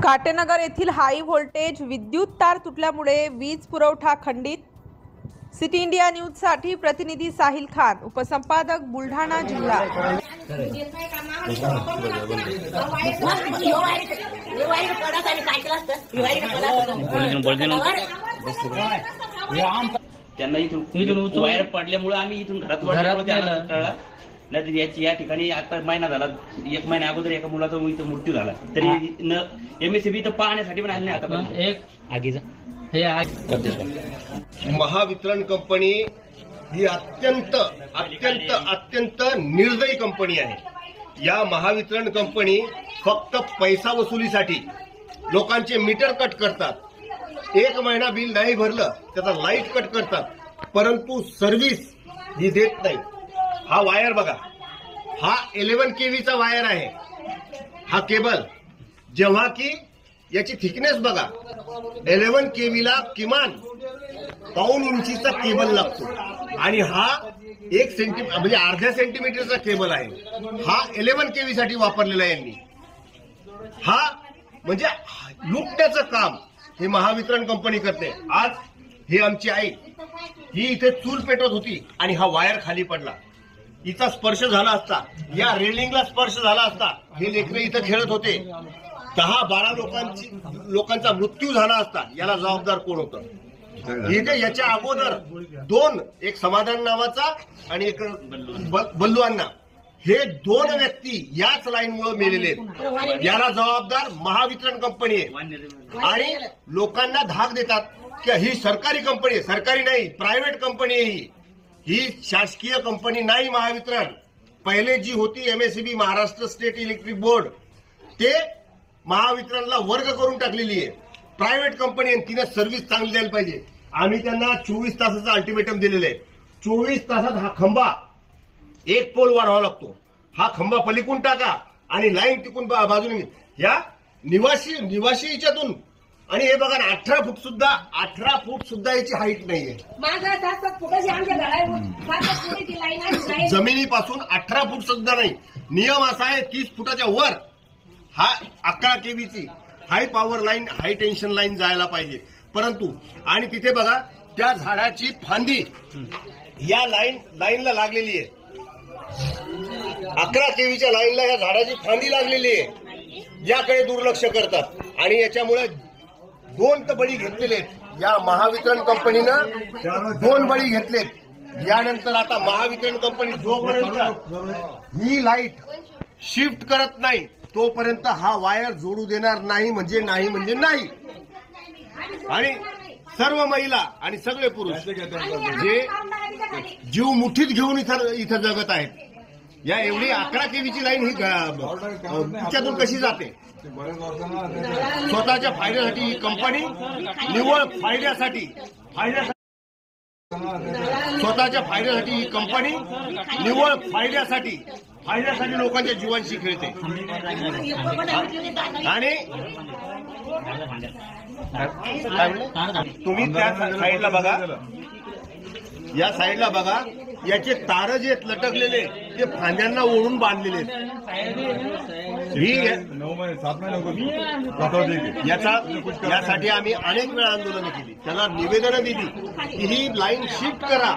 काटेनगर येथील high voltage विद्युत तार तुटल्यामुळे वीज पुरवठा खंडित। सिटी इंडिया न्यूज साठी प्रतिनिधी साहिल खान, उपसंपादक बुलढाणा जिल्हा। त्यांना इथून वायर पडल्यामुळे आम्ही इथून घरात नाही या ठिकाणी आता महिना झाला, 1 महिन्या अगोदर एका मुलाचा इथं मृत्यू झाला, तरी एमएससीबी तर पाहण्यासाठी पण आले नाही आता। एक आगीचा महावितरण कंपनी ही अत्यंत अत्यंत अत्यंत निर्दयी कंपनी आहे। या महावितरण कंपनी फक्त पैसा वसुलीसाठी लोकांचे मीटर कट करतात। 1 महिना बिल नाही भरलं त्याचा लाईट कट करतात, परंतु सर्व्हिस ही देत नाही। हा वायर बघा, हा 11 केव्हीचा वायर आहे। हा केबल जेव्हा की याची थिकनेस बघा, 11 केव्हीला किमान 1.5 इंचीचा केबल लागतो आणि हा 1 सेंटीमीटर म्हणजे अर्ध्या सेंटीमीटरचा केबल आहे। हा 11 केव्ही साठी वापरलेला आहे यांनी। हा म्हणजे लुटण्याचं काम हे महावितरण कंपनी करते। आज ही आमची आई ही इथे चूल पेटवत होती आणि हा वायर खाली पडला। इथं स्पर्श झाला असता, या रेलिंगला स्पर्श झाला असता, हे लेकरं इथं खेळत होते, 10-12 लोकांचा मृत्यू झाला असता। याला जबाबदार कोण होतं? इथे याच्या अगोदर 2, एक समाधान नावाचा आणि एक बल्लू अण्णा, हे 2 व्यक्ती याच लाईनमुळे मेलेले आहेत। याला जबाबदार महावितरण कंपनी आहे आणि लोकांना धाक देतात की ही सरकारी कंपनी आहे। सरकारी नाही, प्रायव्हेट कंपनी आहे ही शासकीय कंपनी नाही। महावितरण पहिले जी होती MSCB, Maharashtra state electric board, ते महावितरणला वर्ग करून टाकलेली आहे। प्रायव्हेट कंपनी आहे, तिने सर्व्हिस चांगली द्यायला पाहिजे। आम्ही त्यांना 24 तासाचं अल्टिमेटम दिलेलं आहे। 24 तासात हा खंबा 1 पोल वाढवावा लागतो। हा खंबा पलीकडून टाका आणि लाईन तिकून बाजूने या निवासी याच्यातून। आणि हे बघा ना, 18 फूट सुद्धा याची हाईट नाहीये। जमिनीपासून 18 फूट सुद्धा नाही। नियम असा आहे 30 फुटाच्या वर हा 11 केव्हीची हाय पॉवर लाईन, हाय टेन्शन लाईन जायला पाहिजे। परंतु आणि तिथे बघा त्या झाडाची फांदी या लाईनला लागलेली आहे। 11 केव्हीच्या लाईनला या झाडाची फांदी लागलेली आहे। याकडे दुर्लक्ष करतात आणि याच्यामुळे 2 तर बळी घेतलेले आहेत। या महावितरण कंपनीनं 2 बळी घेतलेत। यानंतर आता महावितरण कंपनी जोपर्यंत ही लाईट शिफ्ट करत नाही तोपर्यंत हा वायर जोडू देणार नाही, म्हणजे नाही। आणि सर्व महिला आणि सगळे पुरुष जे जीव मुठीत घेऊन इथं जगत आहेत, या एवढी 11 केव्हीची लाईन ही तिच्यातून कशी जाते? स्वतःच्या फायद्यासाठी ही कंपनी निव्वळ फायद्यासाठी स्वतःच्या फायद्यासाठी ही कंपनी निव्वळ फायद्यासाठी लोकांच्या जीवांशी खेळते। आणि तुम्ही त्या साईडला बघा, या साईडला बघा, याचे तार जे लटकलेले ते फांद्यांना ओढून बांधलेले यासाठी आम्ही अनेक वेळा आंदोलनं केली, त्याला निवेदनं दिली की ही लाईन शिफ्ट करा।